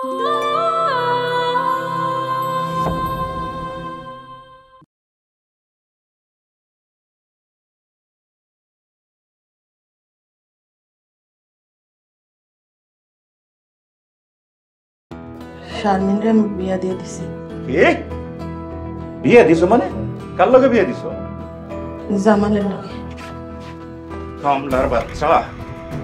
শারমিনরে আমি বিয়া দিয়ে দিছি। কি বিয়া দিছো মানে? কার লগে বিয়া দিছো? জামালের লগে। কামলার বাচ্চা,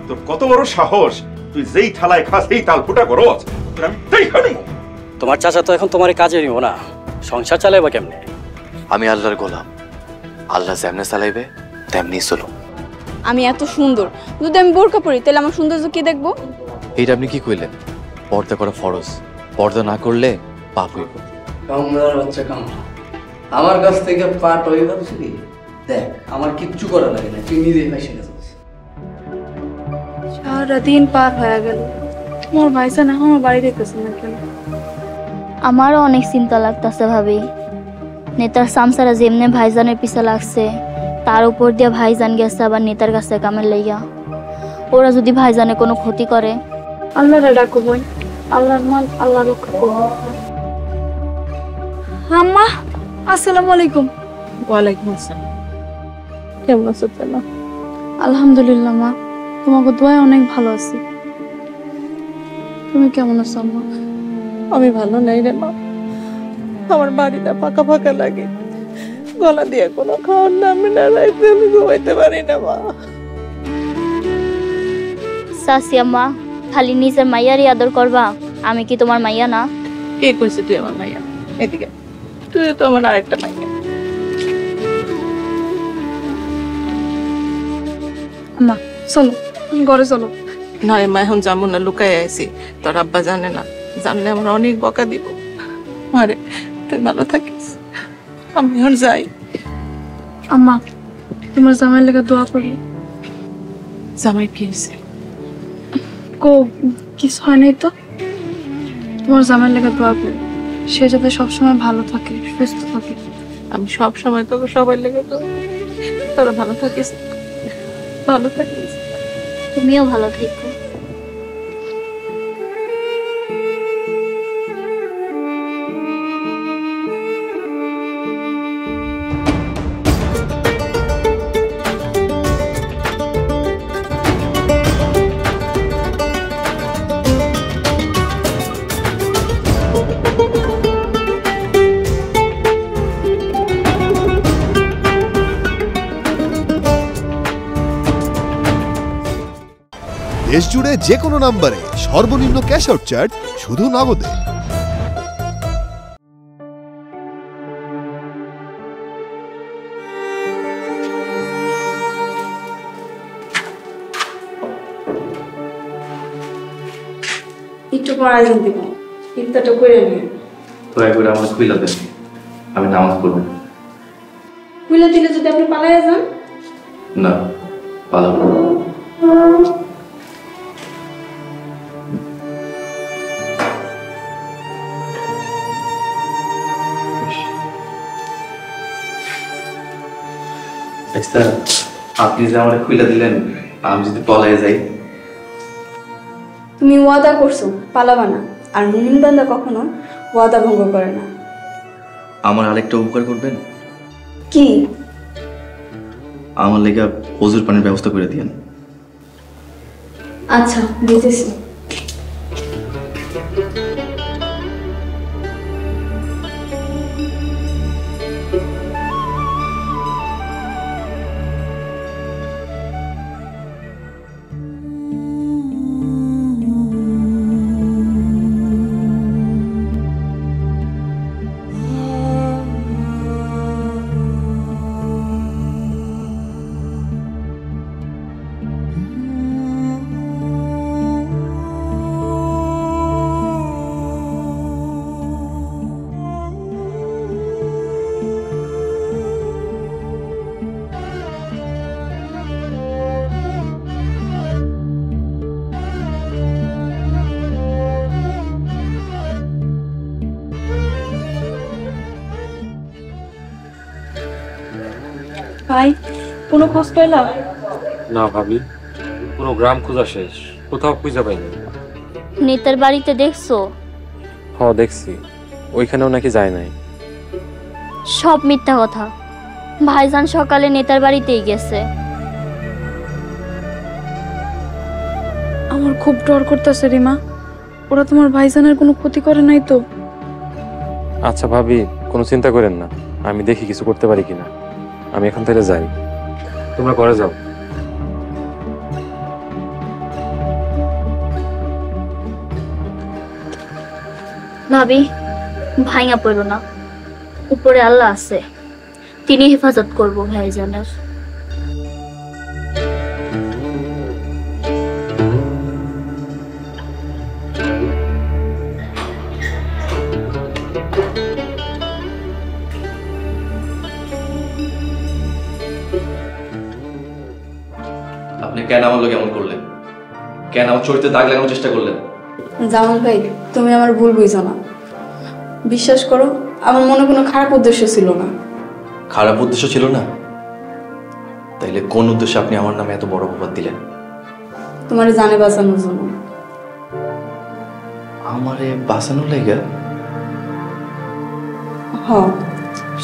তোর কত বড় সাহস! তুই যেই থালায় খাস সেই তাল ফুটা করছ। আমি দেখা নেব। তোমার চাচা তো এখন তোমার কাজে নিব না, সংসার চালাইবা কেমনে? আমি আল্লাহর গোলাম, আল্লাহ যেমনে চালাইবে তেমনি চলো। আমি এত সুন্দর, যদি আমি বোরকা পরি তাহলে আমার সৌন্দর্য কি দেখবো? এইটা আপনি কি কইলেন? পর্দা করা ফরজ, পর্দা না করলে পাপ হইব। কামলার বাচ্চা কামলা, আমার কাছ থেকে পাট হয়ে ভাবছিলি? দেখ, আমার কিচ্ছু করা লাগে না, তুই নিজেই ফাইসে গেছিস। সারা দিন পার হয়ে গেল, তোমার ভাইজান এখন আমার বাড়ি দেখতেছে না কেন? আমারও অনেক চিন্তা লাগতেছে ভাবি। নেতার সামসারা যেমনে ভাইজানের পিছে লাগছে, তার উপর দিয়ে ভাইজান গেছে আবার নেতার কাছে কামের লাইয়া। ওরা যদি ভাইজানে কোনো ক্ষতি করে, আল্লাহরে ডাকো বোন, আল্লাহর মান আল্লাহ রক্ষা করো। আম্মা, আসসালামু আলাইকুম। ওয়ালাইকুম আসসালাম। কেমন আছো তেলা? আলহামদুলিল্লাহ মা, তোমাকে দোয়ায় অনেক ভালো আছি। তুমি কেমন আছো আম্মা? আমি ভালো নাই রে মা, আমার বাড়িটা ফাঁকা ফাঁকা লাগে, গলা দিয়ে কোনো খাওয়ার নামে না, রাইতে আমি ঘুমাইতে পারি না মা। সাসি আম্মা, খালি নিজের মাইয়ারই আদর করবা, আমি কি তোমার মাইয়া না? কে কইছে তুই আমার মাইয়া? এদিকে, তুই তো আমার আরেকটা মাইয়া। আম্মা চলো, ঘরে চলো। না রে মা, এখন যাবো না, লুকাই আছি, তোর আব্বা জানে না, জানলে আমার অনেক বকা দিব। আরে তুই ভালো থাকিস, আমি এখন যাই। আম্মা, তোমার জামাইয়ের লেগে দোয়া করি। জামাই কি হয়েছে? কো কিছু হয় নাই তো, তোমার জামাইয়ের লেগে দোয়া করি, সে যাতে সবসময় ভালো থাকে, সুস্থ থাকে। আমি সব সময় তোকে সবাই লেগে তো, তোরা ভালো থাকিস, ভালো থাকিস। তুমিও ভালো থেকো। দেশ জুড়ে যে কোনো নম্বরে সর্বনিম্ন ক্যাশ আউট চার্জ শুধু নগদে। একটু পর আয়োজন দিব, ইফতারটা করে নিয়ে। দয়া করে আমার খুইলা দেন, আমি নামাজ পড়ব। খুলে দিলে যদি আপনি পালাইয়া যান? না, পালাবো না। আপনি যে আমার খুইলা দিলেন, আমি যদি পলাই যাই? তুমি ওয়াদা করছো পালাবা না, আর মুমিন বান্দা কখনো ওয়াদা ভঙ্গ করে না। আমার আরেকটা উপকার করবেন? কি? আমার লেগে ওজুর পানির ব্যবস্থা করে দিয়েন। আচ্ছা, দিতেছি। ভাই, কোনো খোঁজ পেলাম? না ভাবি, পুরো গ্রাম খোঁজা শেষ, কোথাও খুঁজে পাইনি। নেতার বাড়িতে দেখছো দেখছি ওইখানেও নাকি যায় নাই। সব মিথ্যা কথা। ভাইজান সকালে নেতার বাড়িতেই গেছে। আমার খুব ডর করতেছে রিমা, ওরা তোমার ভাইজানের কোনো ক্ষতি করে নাই তো? আচ্ছা ভাবি, কোনো চিন্তা করেন না, আমি দেখি কিছু করতে পারি কিনা। আমি এখান থেকে যাই, তোমরা ঘরে যাও। ভাবি, ভাইয়া পড়ো না, উপরে আল্লাহ আছে, তিনি হেফাজত করবো ভাইজানের। আপনি কেন আমার লোক এমন করলেন? কেন আমার চরিত্রে দাগ লাগানোর চেষ্টা করলেন? জামাল ভাই, তুমি আমার ভুল বুঝো না। বিশ্বাস করো, আমার মনে কোনো খারাপ উদ্দেশ্য ছিল না। খারাপ উদ্দেশ্য ছিল না? তাইলে কোন উদ্দেশ্যে আপনি আমার নামে এত বড় অপবাদ দিলেন? তোমার জানে বাঁচানোর জন্য। আমারে বাঁচানোর লাইগা? হ,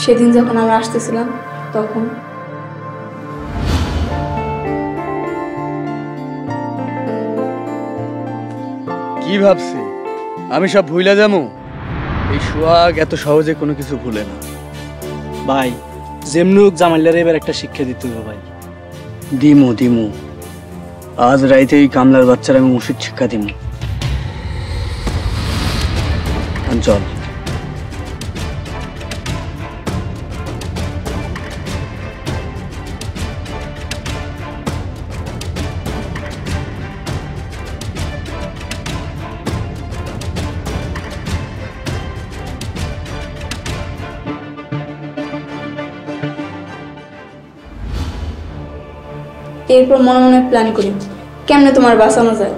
সেদিন যখন আমরা আসতেছিলাম তখন। কি ভাবছি আমি সব ভুইলা যাবো? এই সোহাগ এত সহজে কোনো কিছু ভুলে না ভাই। যেমনুক জামাইলার এবার একটা শিক্ষা দিতে হবে ভাই। দিমু দিমু, আজ রাইতে এই কামলার বাচ্চারা আমি উচিত শিক্ষা দিমু। চল। এরপর মনে মনে প্ল্যান করি কেমনে তোমার বাঁচানো যায়।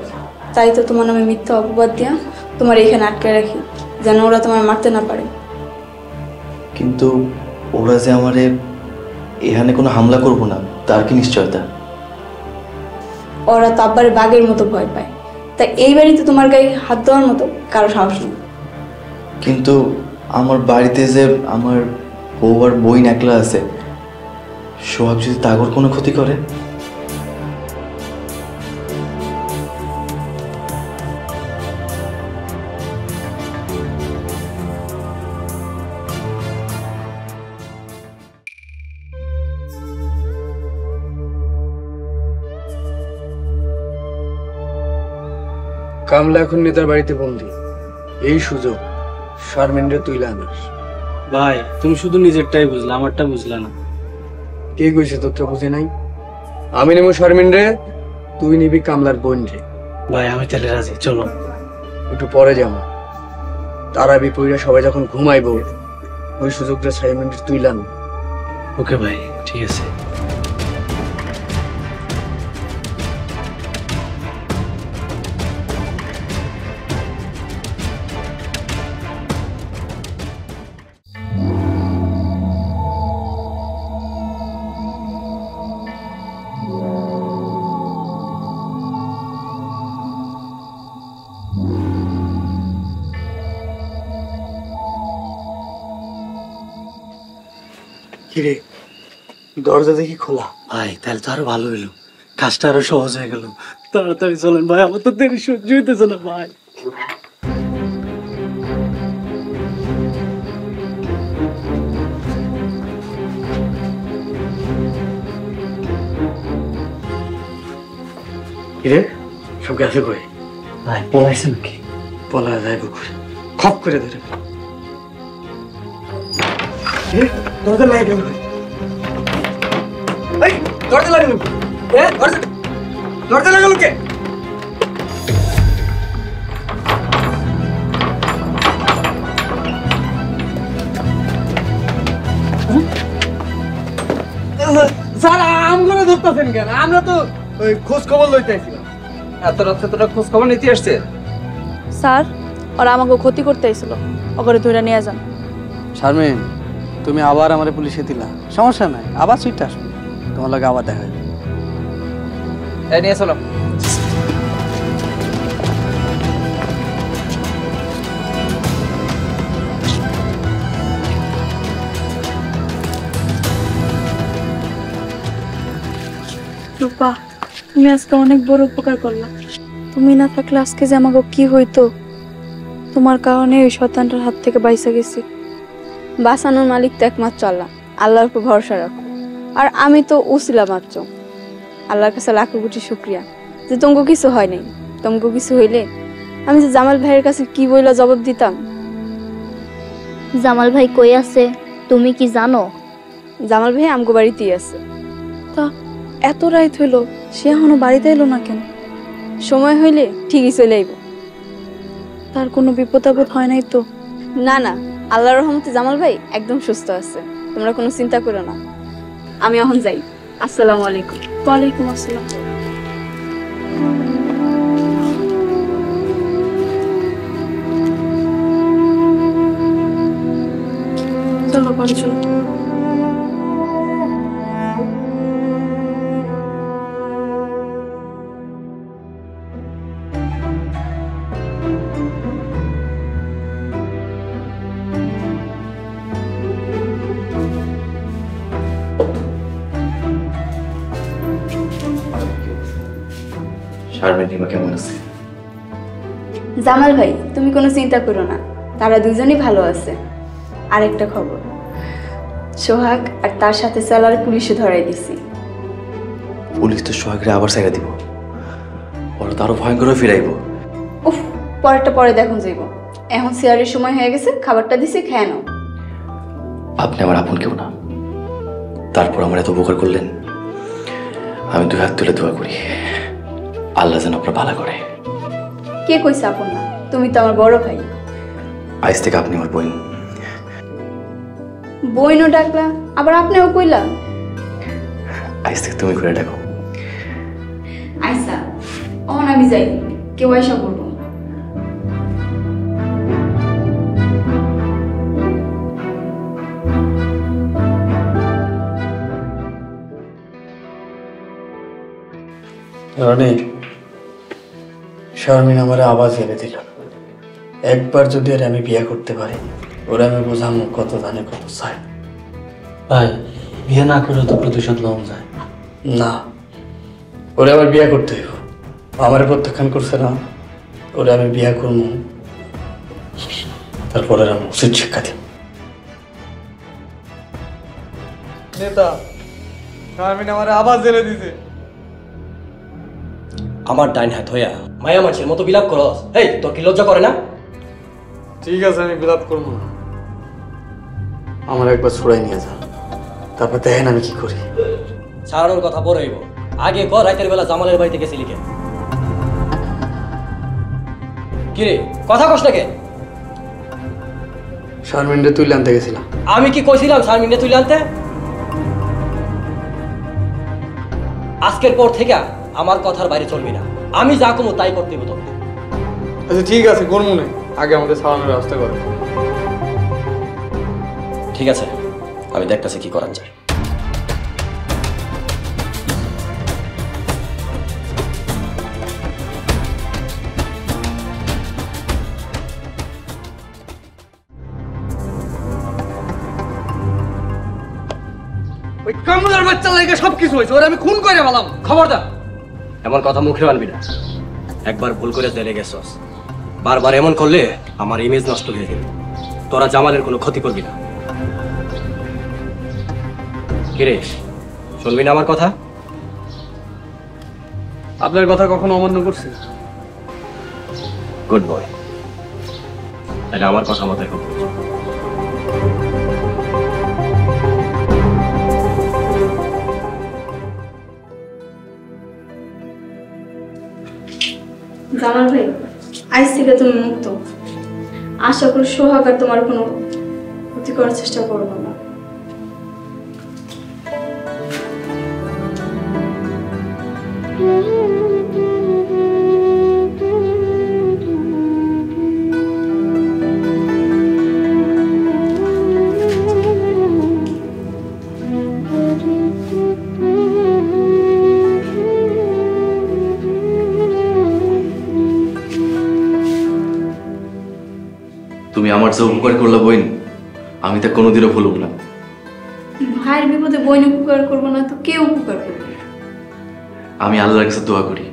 তাই তো তোমার নামে মিথ্যা অপবাদ দিয়া তোমার এখানে আটকে রাখি, যেন ওরা তোমার মারতে না পারে। কিন্তু ওরা যে আমারে এখানে কোনো হামলা করব না তার কি নিশ্চয়তা? ওরা তো আব্বারে বাঘের মতো ভয় পায়, তাই এই বাড়িতে তোমার গায়ে হাত দেওয়ার মতো কারো সাহস নেই। কিন্তু আমার বাড়িতে যে আমার বউ আর বই একলা আছে, সোহাগ যদি তাগর কোনো ক্ষতি করে? কামলা এখন নেতার বাড়িতে বন্দি, এই সুযোগ শারমিনরে তুইলা আনাস। ভাই তুমি শুধু নিজেরটাই বুঝলা, আমারটা বুঝলা না। কে কইছে তোরটা বুঝে নাই? আমি নেবো শারমিন রে, তুই নিবি কামলার বোন রে। ভাই আমি তাহলে রাজি, চলো। একটু পরে যাবো, তারা বিপরীরা সবাই যখন ঘুমাইবো ওই সুযোগটা শারমিন রে তুইলা আন। ওকে ভাই, ঠিক আছে। কিরে, দরজা দেখি খোলা। ভাই তাহলে তো আরো ভালো হইলো, কাজটা আরো সহজ হয়ে গেল। তাড়াতাড়ি চলেন ভাই, আমার তো দেরি সহ্য হইতেছে না ভাই। কিরে, সব গেছে কই? ভাই পলাইছে নাকি? পলা যাইব করে খপ করে ধরে দরজা লাগে গেল। দরজা লাগালো, দরজা লাগালো কে? স্যার আমগুলো ধরতেছেন কেন? আমরা তো ওই খোঁজ খবর লইতেছিলাম। এত রাত্রে তোরা খোঁজ খবর নিতে আসছে? স্যার, ওরা আমাকে ক্ষতি করতে আইছিল, ওকে ধরে নিয়ে যান। শারমিন, তুমি আবার আমারে পুলিশে দিলা, সমস্যা নাই, আবার সুইট আসবে, তোমার লাগে আবার দেখা যাবে। এই নিয়ে চলো। রূপা, তুমি আজকে অনেক বড় উপকার করলা। তুমি না থাকলে আজকে যে আমাকে কি হইতো। তোমার কারণে ওই শয়তানটার হাত থেকে বাইসা গেছি। বাঁচানোর মালিক তো একমাত্র আল্লাহ। আল্লাহর উপর ভরসা রাখো। আর আমি তো উসিলা মাত্র। আল্লাহর কাছে লাখো কোটি শুকরিয়া যে তোমাকে কিছু হয় নাই। তোমাকে কিছু হইলে আমি যে জামাল ভাইয়ের কাছে কি বইলা জবাব দিতাম। জামাল ভাই কই আছে তুমি কি জানো? জামাল ভাই আমগো বাড়িতেই আছে। তা এত রাত হইলো, সে এখনো বাড়িতে এলো না কেন? সময় হইলে ঠিকই চলে আইব। তার কোনো বিপদ আপদ হয় নাই তো? না না, আল্লাহর রহমতে জামাল ভাই একদম সুস্থ আছে। তোমরা কোনো চিন্তা করো না। আমি এখন যাই। আসসালামু আলাইকুম। ওয়ালাইকুম আসসালাম। চলো বাড়ি চলো। শারমিন কেমন আছে? জামাল ভাই তুমি কোনো চিন্তা করো না, তারা দুজনই ভালো আছে। আরেকটা খবর, সোহাগ আর তার সাথে চালার পুলিশে ধরাই দিছি। পুলিশ তো সোহাগরে আবার ছেড়ে দিব, ওরা তো আরো ভয়ঙ্কর ফিরাইব। উফ, পরেরটা পরে দেখুন যাইব। এখন শেয়ারের সময় হয়ে গেছে, খাবারটা দিছি, খেয়ে নাও। আপনি আমার আপন কেউ না, তারপর আমার এত উপকার করলেন। আমি দুই হাত তুলে দোয়া করি আল্লাহ যেন আপনার ভালো করে। কে কইছে আপন না? তুমি তো আমার বড় ভাই। আজ থেকে আপনি আমার বোন। বইনও ডাকলা, আবার আপনিও কইলা। আজ থেকে তুমি করে ডাকো। আইসা অন আমি যাই, কেউ আইসা বলবো। রনি, শারমিন আমার আওয়াজ এনে দিল। একবার যদি আর আমি বিয়ে করতে পারি, ওরা আমি বোঝাবো কত জানে কত চাই। ভাই বিয়ে না করে তো প্রতিশোধ লওয়া যায় না, ওরে আবার বিয়ে করতে হইব। আমার প্রত্যাখ্যান করছে না, ওরে আমি বিয়ে করবো, তারপরে আমি উচিত শিক্ষা দিব। নেতা শারমিন আমার আওয়াজ এনে দিছে। আমার ডাইন হাত হইয়া মায়া মানুষের মতো বিলাপ করস। এই তোর কি লজ্জা করে না? ঠিক আছে, আমি বিলাপ করবো না। আমার একবার ছুড়াই নিয়ে যা, তারপর দেখেন আমি কি করি। ছাড়ানোর কথা পরে হইব, আগে কর রাতের বেলা জামালের বাড়িতে গেছিলি কেন? কিরে কথা কস না কেন? শারমিনরে তুলে আনতে গেছিলাম। আমি কি কইছিলাম শারমিনরে তুলে আনতে? আজকের পর থেকে আমার কথার বাইরে চলবি না। আমি যা কমো তাই করতে হইব তোকে। আচ্ছা ঠিক আছে, করবো না। আগে আমাদের ছাড়ানোর ব্যবস্থা করে। ঠিক আছে, আমি দেখতেছি কি করা যায়। ওই কামলার বাচ্চা লাগে সবকিছু হয়েছে, ওরা আমি খুন করে বললাম। খবরদার এমন কথা মুখে আনবি না। একবার ভুল করে জেলে গেছস, বারবার এমন করলে আমার ইমেজ নষ্ট হয়ে যাবে। তোরা জামালের কোনো ক্ষতি করবি না। কিরে শুনবি না আমার কথা? আপনার কথা কখনো অমান্য করছি? গুড বয়, তাহলে আমার কথা মতো এখন জামাল ভাই, আজ থেকে তুমি মুক্ত। আশা করি সোহাগ আর তোমার কোনো ক্ষতি করার চেষ্টা করবো না। তুমি আমার যে উপকার করলে বোন, আমি তা কোনোদিনও ভুলব না। ভাইয়ের বিপদে বোন উপকার করবো না তো কে উপকার করবে? আমি আল্লাহর কাছে দোয়া করি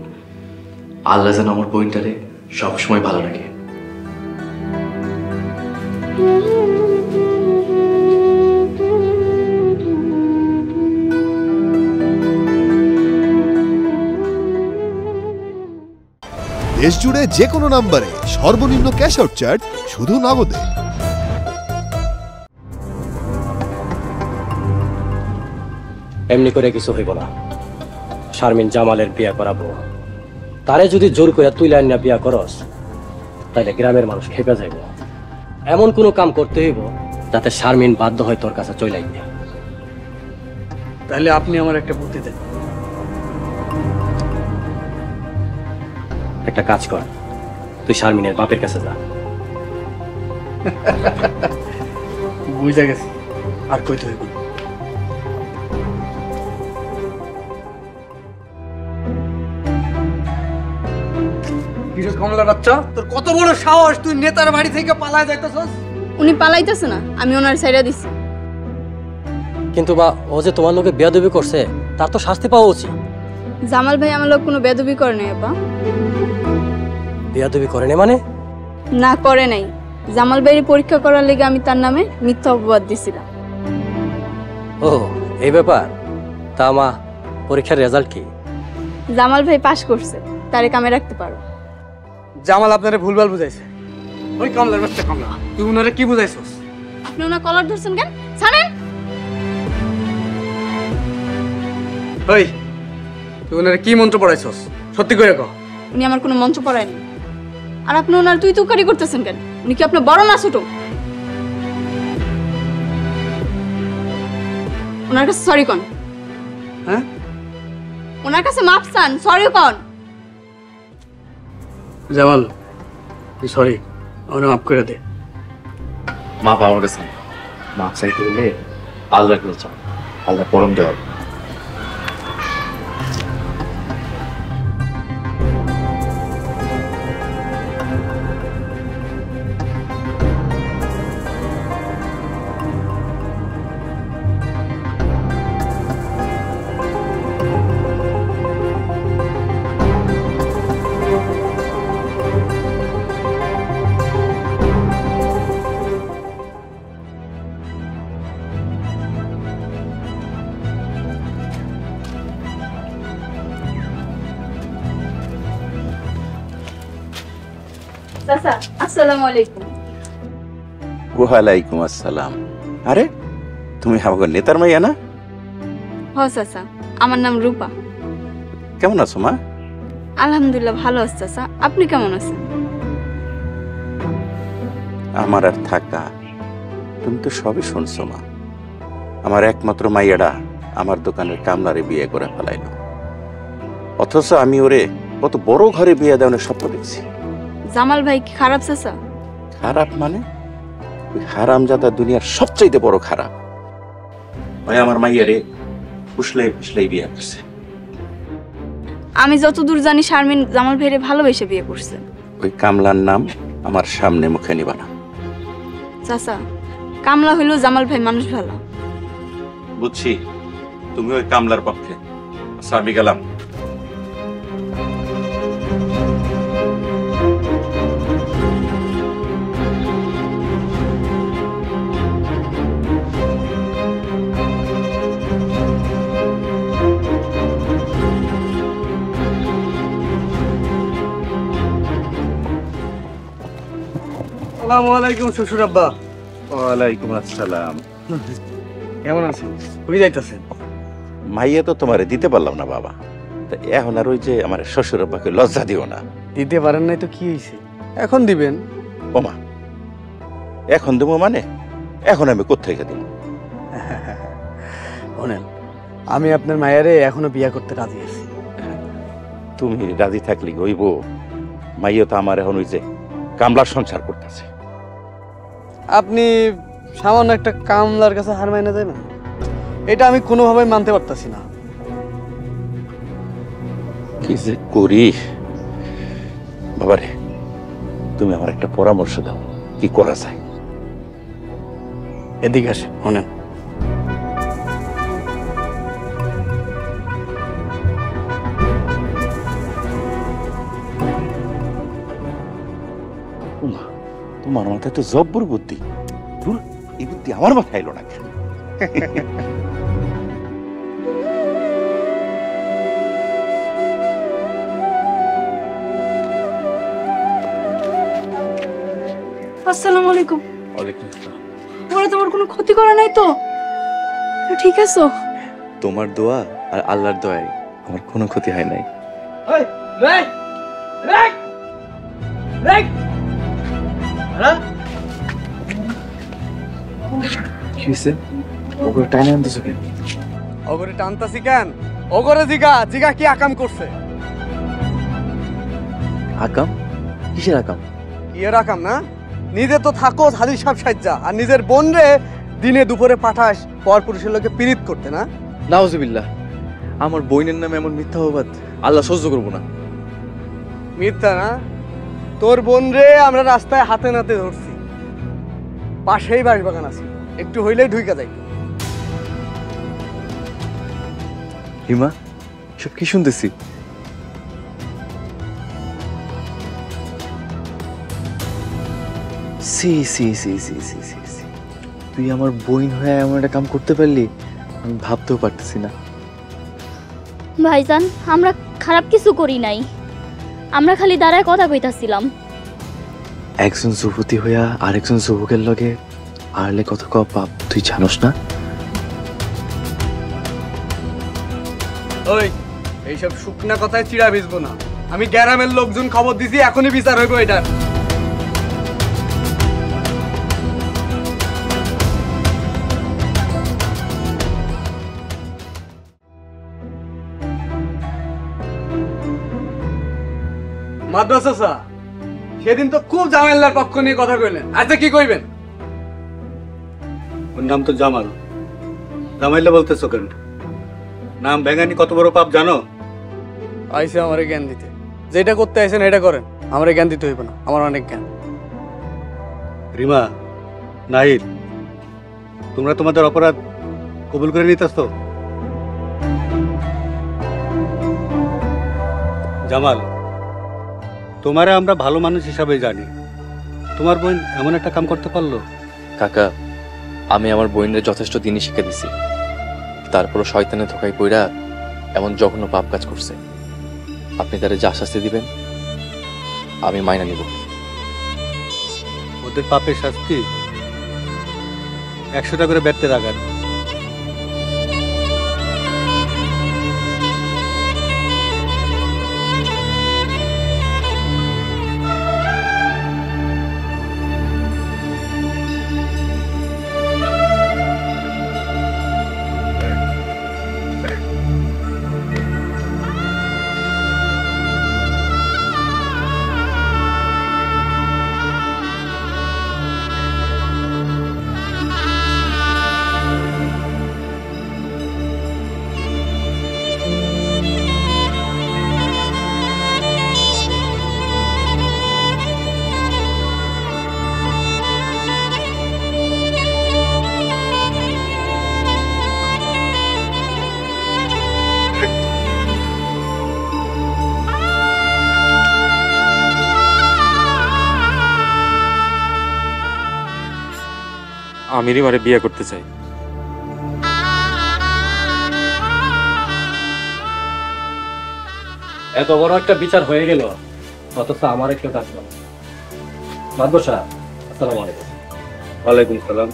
আল্লাহ যেন আমার বোনটারে সবসময় ভালো রাখে। দেশ জুড়ে যে কোনো নম্বরে সর্বনিম্ন ক্যাশ আউট চার্জ শুধু নগদে। এমনি করে কিছু হইব না। শারমিন জামালের বিয়া করাবো, তারে যদি জোর করে তুই লাইন না বিয়া করস তাহলে গ্রামের মানুষ খেপে যাইব। এমন কোনো কাম করতে হইব যাতে শারমিন বাধ্য হয় তোর কাছে চলে আইবে। তাহলে আপনি আমার একটা বুদ্ধি দেন। একটা কাজ কর, তুই শারমিনের বাপের কাছে যা। বুঝা গেছি, আর কইতে হইব। কমলার বাচ্চা, তোর কত বড় সাহস, তুই নেতার বাড়ি থেকে পালায় যাইতেছস? উনি পালাইতেছে না, আমি ওনার সাইডা দিছি। কিন্তু বা ও যে তোমার লোকে বেয়াদবি করছে, তার তো শাস্তি পাওয়া উচিত। জামাল ভাই আমার লোক কোনো বেদবি করে নাই আপা। বেয়াদবি করে নাই মানে? না করে নাই, জামাল ভাইয়ের পরীক্ষা করার লেগে আমি তার নামে মিথ্যা অপবাদ দিছিলাম। ও এই ব্যাপার। তা মা, পরীক্ষার রেজাল্ট কি? জামাল ভাই পাশ করছে, তারে কামে রাখতে পারো। জামাল আপনারে ভুলভাল বুঝাইছে। ওই কমলার বাচ্চা কমলা, তুই উনারে কি বুঝাইছস? আপনি ওনার কলার ধরছেন কেন? ছাড়েন। ওই তুই উনারে কি মন্ত্র পড়াইছস? সত্যি করে কও। উনি আমার কোনো মঞ্চ পড়ায়নি। আর আপনি ওনার তুই তুকারি করতেছেন কেন? উনি কি আপনার বড় না ছোট? ওনার কাছে সরি কন। হ্যাঁ, ওনার কাছে মাফ চান, সরি কন। জামাল সরি, আমার মাফ করে দে। মা পাওয়ার কাছে মাপ চাইতে গেলে আল্লাহর কাছে চাও, আল্লাহ পরম দেওয়া। চাচা আসসালামু আলাইকুম। ওয়ালাইকুম আসসালাম। আরে তুমি আমাকে নেতার মাইয়া না? হ চাচা, আমার নাম রূপা। কেমন আছো মা? আলহামদুলিল্লাহ ভালো আছি চাচা, আপনি কেমন আছেন? আমার আর থাকা, তুমি তো সবই শুনছো মা। আমার একমাত্র মাইয়াটা আমার দোকানের কামলারে বিয়ে করে ফেলাইল, অথচ আমি ওরে কত বড় ঘরে বিয়ে দেওয়ার স্বপ্ন দেখছি। জামাল ভাই কি খারাপ চাচা? খারাপ মানে? ওই হারামজাদা দুনিয়ার সবচাইতে বড় খারাপ। ওই আমার মাইয়ারে ফুসলাই ফুসলাই বিয়ে করছে। আমি যতদূর জানি শারমিন জামাল ভাইরে ভালোবেসে বিয়ে করছে। ওই কামলার নাম আমার সামনে মুখে নিবা না। চাচা, কামলা হইলো জামাল ভাই মানুষ ভালো। বুঝছি, তুমি ওই কামলার পক্ষে। আচ্ছা আমি গেলাম। আসসালামু আলাইকুম শ্বশুর আব্বা। ওয়ালাইকুম আসসালাম। কেমন আছেন? কই যাইতাছেন? মাইয়া তো তোমারে দিতে পারলাম না বাবা, তা এখন আর ওই যে আমার শ্বশুর আব্বাকে লজ্জা দিও না। দিতে পারেন নাই তো কি হয়েছে, এখন দিবেন। ওমা, এখন দেবো মানে? এখন আমি কোত্থেকে দেব? শোনেন, আমি আপনার মায়েরে এখনো বিয়া করতে রাজি আছি। তুমি রাজি থাকলি হইব? মাইয়া তো আমার এখন ওই যে কামলার সংসার করতেছে। আপনি সামান্য একটা কামলার কাছে হার মাইনা যাবেন, এটা আমি কোনোভাবে মানতে পারতাছি না। কি যে করি বাবারে, তুমি আমার একটা পরামর্শ দাও, কি করা যায়? এদিকে আসে, শোনেন। তোমার মাথায় তো জব্বর বুদ্ধি। ধুর, এই বুদ্ধি আমার মাথায় এলো না। আসসালামু আলাইকুম। ওয়ালাইকুম আসসালাম। ওরা তোমার কোনো ক্ষতি করে নাই তো? ঠিক আছো? তোমার দোয়া আর আল্লাহর দোয়ায় আমার কোনো ক্ষতি হয় নাই। কি হয়েছে? ওগুলো টাইনে আনতেছো কেন? অগরে টানতাছি কেন? অগরে জিগা জিগা কি আকাম করছে? আকাম? কিসের আকাম? ইয়ের আকাম না? নিজে তো থাকো হাজির সাহেব সাজ্জা, আর নিজের বোন রে দিনে দুপুরে পাঠাস পর পুরুষের লোকে পীড়িত করতে না? নাউজুবিল্লাহ, আমার বইনের নামে এমন মিথ্যা অপবাদ আল্লাহ সহ্য করবো না। মিথ্যা না? তোর বোন রে আমরা রাস্তায় হাতে নাতে ধরছি, পাশেই বাঁশবাগান আছে, একটু হইলেই ঢুইকা যাই। হিমা, সব কি শুনতেছি? সি সি সি সি সি সি সি, তুই আমার বোন হয়ে এমন একটা কাম করতে পারলি আমি ভাবতেও পারতেছি না। ভাইজান, আমরা খারাপ কিছু করি নাই, আমরা খালি দাঁড়ায় কথা কইতাছিলাম। একজন যুবতী হইয়া আরেকজন যুবকের লগে আরলে কত পাপ তুই জানোস না? ওই এইসব শুকনা কথায় চিড়া ভিজবো না। আমি গ্রামের লোকজন খবর দিছি, এখনই বিচার হইব এটার। মাদ্রাসা সেদিন তো খুব জামাইল্লার পক্ষ নিয়ে কথা কইলেন, আচ্ছা কি কইবেন? ওর নাম তো জামাল। জামাইল্লা বলতেছো কেন? নাম ভেঙানি কত বড় পাপ জানো? আইসে আমারে জ্ঞান দিতে, যেটা করতে আইছেন এটা করেন, আমারে জ্ঞান দিতে হইব না, আমার অনেক জ্ঞান। রিমা, নাহিদ, তোমরা তোমাদের অপরাধ কবুল করে নিতেছো? জামাল, তোমারে আমরা ভালো মানুষ হিসাবে জানি, তোমার বোন এমন একটা কাম করতে পারলো? কাকা, আমি আমার বোনের যথেষ্ট দিনই শিখে দিছি, তারপরও শয়তানে ধোকায় পইরা এমন জঘন্য পাপ কাজ করছে। আপনি তারে যা শাস্তি দিবেন আমি মাইনা নিব। ওদের পাপের শাস্তি 100টা করে বেতের আঘাত। আমি রিমারে বিয়ে করতে চাই। এত বড় একটা বিচার হয়ে গেল, অথচ আমার কেউ ডাকলো না। মাদবর সাহেব, আসসালামু আলাইকুম। ওয়ালাইকুম সালাম।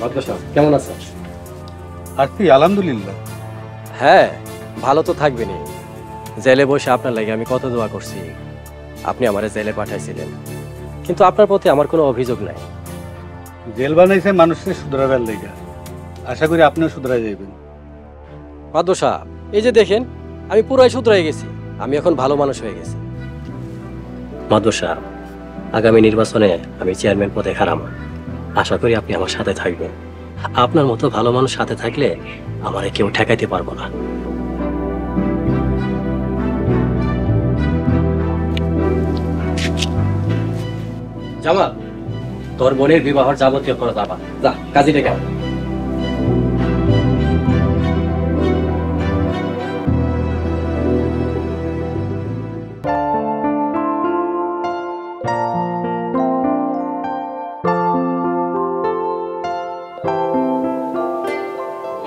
মাদবর সাহেব, কেমন আছেন? আছি আলহামদুলিল্লাহ। হ্যাঁ, ভালো তো থাকবেনই। জেলে বসে আপনার লাগে আমি কত দোয়া করছি। আপনি আমারে জেলে পাঠাইছিলেন, কিন্তু আপনার প্রতি আমার কোনো অভিযোগ নাই। জেল বানাইছে মানুষকে শুধরাবার লেগা, আশা করি আপনিও শুধরাই যাইবেন। মাদবর সাহেব, এই যে দেখেন, আমি পুরাই শুধরাই গেছি, আমি এখন ভালো মানুষ হয়ে গেছি। মাদবর সাহেব, আগামী নির্বাচনে আমি চেয়ারম্যান পদে খারাপ, আশা করি আপনি আমার সাথে থাকবেন। আপনার মতো ভালো মানুষ সাথে থাকলে আমারে কেউ ঠেকাইতে পারবো না। জামাল, তোর বোনের বিবাহের যাবতীয় খরচ আবার যা কাজী ডেকে আন।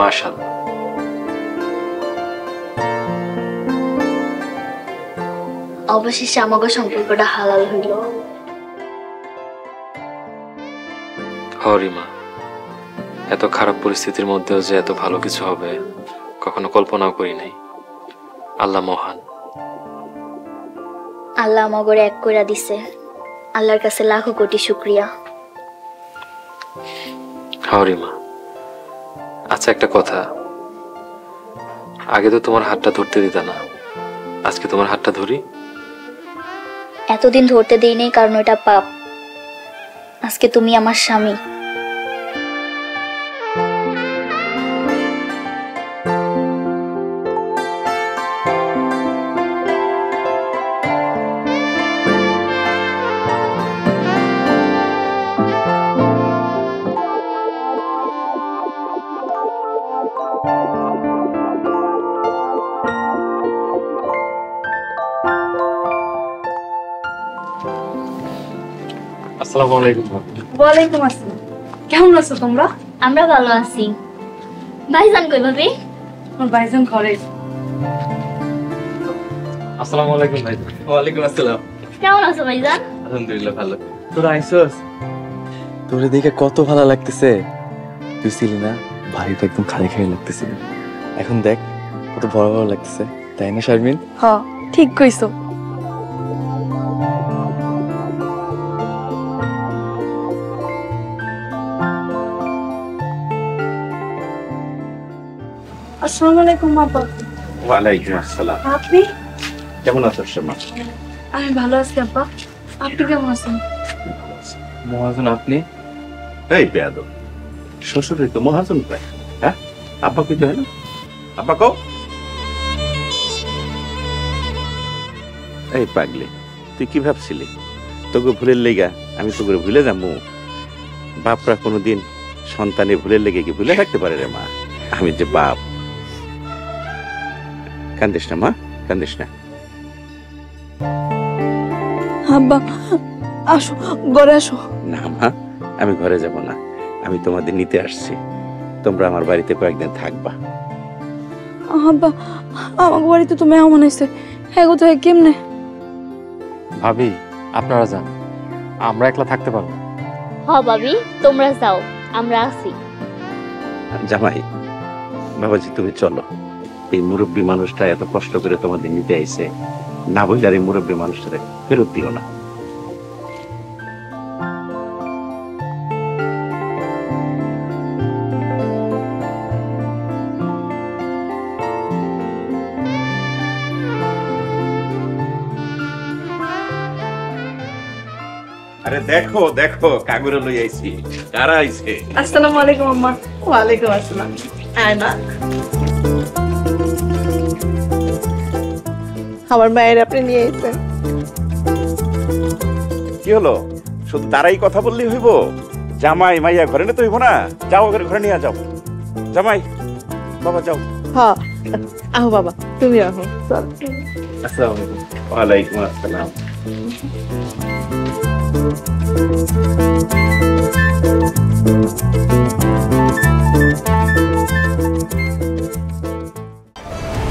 মাশাআল্লাহ। অবশেষে আমাকে সম্পর্কটা হালাল হইল। হরিমা, এত খারাপ পরিস্থিতির মধ্যেও যে এত ভালো কিছু হবে কখনো কল্পনাও করি নাই। আল্লাহ মহান। আল্লাহ আমাগরে এক কইরা দিছে, আল্লাহর কাছে লাখো কোটি শুকরিয়া। হরিমা, আচ্ছা একটা কথা, আগে তো তোমার হাতটা ধরতে দিতা না, আজকে তোমার হাতটা ধরি। এতদিন ধরতে দেই নাই কারণ এটা পাপ। আজকে তুমি আমার স্বামী। আসসালামু আলাইকুম। ওয়ালাইকুম আসসালাম। কেমন আছো তোমরা? আমরা ভালো আছি। ভাইজান কই ভাবি? আমার ভাইজান ঘরে। আসসালামু আলাইকুম ভাই। ওয়ালাইকুম আসসালাম। কেমন আছো ভাইজান? আলহামদুলিল্লাহ ভালো। তোরা আইছস? তোরে দেখে কত ভালো লাগতেছে। তুই ছিলি না, বাড়িটা একদম খালি খালি লাগতেছিল। এখন দেখ কত বড় বড় লাগতেছে, তাই না শারমিন? হ্যাঁ ঠিক কইছো। আসসালামু আলাইকুম আপা। ওয়ালাইকুম আসসালাম। আপনি? কেমন আছো শামা? আমি ভালো আছি আপা। আপনি কেমন আছেন? মহাজন আপনি? এই বেয়াদব, শ্বশুরই তো মহাজন প্রায়। হ্যাঁ, আব্বা কি হয় না? আব্বা কও। এই পাগলি, তুই কি ভাবছিলি তোকে ভুলের লেগা আমি তোকে ভুলে যাবো? বাপরা কোনোদিন সন্তানে ভুলের লেগে কি ভুলে থাকতে পারে রে মা? আমি যে বাপ। কান্দিস না মা, কান্দিস না। আব্বা আসো, ঘরে আসো। না মা, আমি ঘরে যাব না, আমি তোমাদের নিতে আসছি। তোমরা আমার বাড়িতে কয়েকদিন থাকবা। আব্বা আমার বাড়িতে তো মেহমান আইছে, হ্যাঁ গো তো কেমনে? ভাবি আপনারা যান, আমরা একলা থাকতে পারবো। হ ভাবি, তোমরা যাও, আমরা আছি। জামাই, বাবাজি তুমি চলো। এই মুরব্বী মানুষটা এত কষ্ট করে তোমাদের নিতে আইছে, না বইলার এই মুরব্বী মানুষটারে ফেরত দিও না। আরে দেখো দেখো, কাগরে লই আইছি। কারা আইছে? আসসালামু আলাইকুম আম্মা। ওয়ালাইকুম আসসালাম। আয় মা। আমার মায়ের আপনি নিয়ে এসেছেন। কি হলো, শুধু তারাই কথা বললেই হইব? জামাই মাইয়া ঘরে নিতে হইব না? যাও ঘরে, ঘরে নিয়ে যাও। জামাই বাবা যাও। হ্যাঁ আহো বাবা, তুমি আহো। চল। আসসালামু আলাইকুম। ওয়ালাইকুম আসসালাম।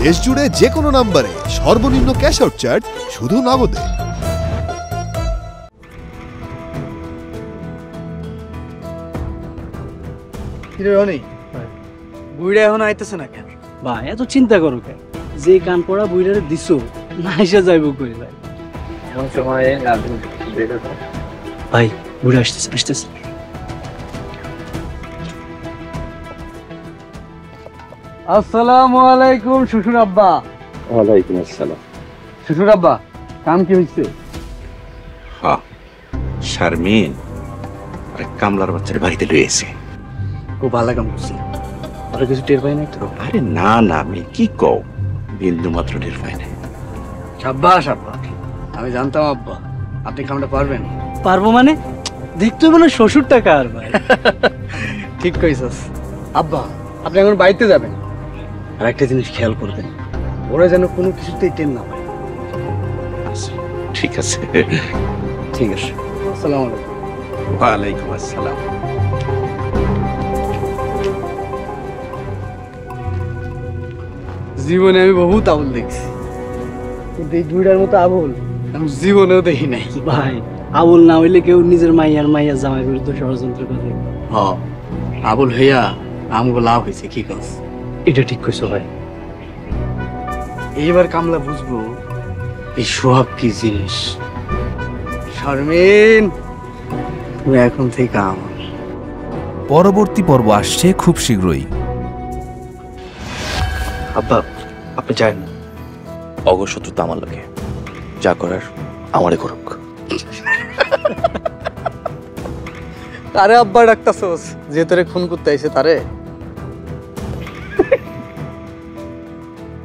দেশ জুড়ে যে কোনো নম্বরে সর্বনিম্ন ক্যাশ আউট চার্জ শুধু নগদে। কিরে রনি, বুইড়া এখন আইতেছে না কেন? ভাই এত চিন্তা করো কেন? যে কান পড়া বুইড়ারে দিছো না এসে যাইবো কই ভাই? এমন সময়ে ভাই বুড়া আসতেছে আসতেছে। আসসালামু আলাইকুম শ্বশুর আব্বা। ওয়ালাইকুম আসসালাম। শ্বশুর আব্বা, কাম কি হইছে? হ্যাঁ, শারমিন আরে কামলার বাচ্চার বাড়িতে লইয়েছে। খুব ভালো কাম করছে। আর কিছু টের পাই নাই তো? আরে না না, আমি কি কও, বিন্দু মাত্র টের পাই নাই। সাব্বাস আব্বা, আমি জানতাম আব্বা আপনি কামটা পারবেন। পারবো মানে? দেখতে হবে না শ্বশুর টাকা আর ভাই। ঠিক কইছস আব্বা, আপনি এখন বাড়িতে যাবেন আর একটা জিনিস খেয়াল করবেন, ওরা যেন কোনো কিছুতেই টেন না পায়। আচ্ছা ঠিক আছে। ঠিক আছে, আসসালামু আলাইকুম। ওয়ালাইকুম আসসালাম। জীবনে আমি বহুত আবুল দেখছি, কিন্তু এই দুইটার মতো আবুল আমি জীবনেও দেখি নাই। ভাই আবুল না হইলে কেউ নিজের মাইয়ার জামাই বিরুদ্ধে ষড়যন্ত্র করে। হ, আবুল হইয়া আমগো লাভ হয়েছে, কি কস? এটা ঠিক কইছো ভাই। এইবার কামলা বুঝবো এই সোহাগ কি জিনিস। শারমিন, তুমি এখন থেকে আমার। পরবর্তী পর্ব আসছে খুব শীঘ্রই। আব্বা আপনি যান। অগশত্রুতা আমার লাগে, যা করার আমারে করুক। তারে আব্বা ডাকতাছস, যে তোরে খুন করতে আইছে তারে?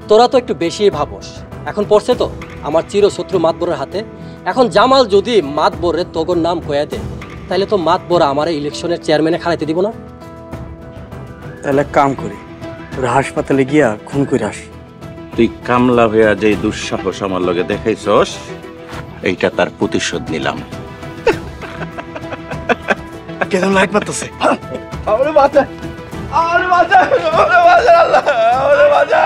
তোরা তো একটু বেশি ভাবস। এখন পড়ছে তো আমার চিরশত্রু মাতবরের হাতে। এখন জামাল যদি মাতবরের তোগর নাম কয়া দেয়, তাহলে তো মাতবর আমার ইলেকশনের চেয়ারম্যানে খাড়াইতে দিব না। তাহলে এক কাম করি, তোর হাসপাতালে গিয়া খুন করে আসি। তুই কামলা হইয়া যে দুঃসাহস আমার লগে দেখাইছস, এইটা তার প্রতিশোধ নিলাম। কেন লাইট মারতেছে? আমারে বাঁচা, আমারে বাঁচা, আমারে বাঁচা, আল্লাহ আমারে বাঁচা।